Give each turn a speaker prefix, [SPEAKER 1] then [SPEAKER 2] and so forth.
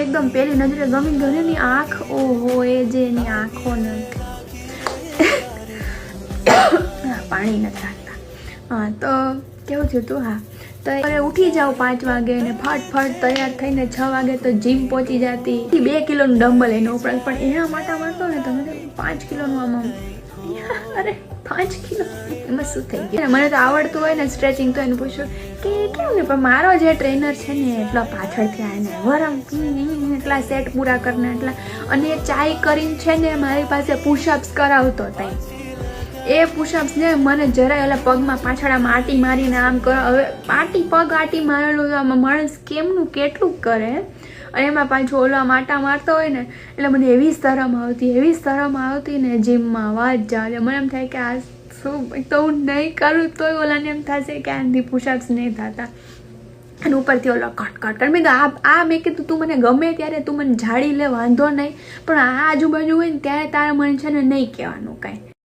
[SPEAKER 1] એકદમ પેલી નજરે ગમી ગયો ને એની આંખ, ઓહો એ જે એની આંખો ને પાણી નથી રાખતા. હા તો કેવું થયું તું? હા તો ઉઠી જાઉં 5 વાગે ને ફટ તૈયાર થઈને 6 વાગે તો જીમ પહોંચી જતી. 2 કિલોનું ડમ્બલ એનો ઉપરાંત, પણ એના માટા મારતો ને તમે 5 કિલોનું આમાં, અરે 5 કિલો એમાં શું થઈ ગયું? મને તો આવડતું હોય ને સ્ટ્રેચિંગ, તો એને પૂછ્યું કે કેમ ને, પણ મારો જે ટ્રેનર છે ને એટલા પાછળથી આવીને વરમ એટલા સેટ પૂરા કરીને એટલા, અને એ ચાય કરીને છે ને મારી પાસે પુશઅપ્સ કરાવતો હતા. એ પુશઅપ્સ ને મને જરાય ઓલા પગમાં પાછળ આમ આટી મારીને આમ કરો. હવે પગ આટી મારેલું આમાં માણસ કેમનું કેટલું કરે, અને એમાં પાછું ઓલા માટા મારતો હોય ને, એટલે મને એવી શરમ આવતી ને જીમમાં વાત જાવે. મને એમ થાય કે આ શું તો હું નહીં કરું તોય ઓલાને એમ થશે કે આનાથી પુશઅપ્સ નહીં થતા. અને ઉપરથી ઓલો કટ મેં મેં કીધું તું મને ગમે ત્યારે તું મને ઝાડી લે વાંધો નહીં, પણ આ આજુબાજુ હોય ને ત્યારે તારે મને છે ને નહીં કહેવાનું કાંઈ.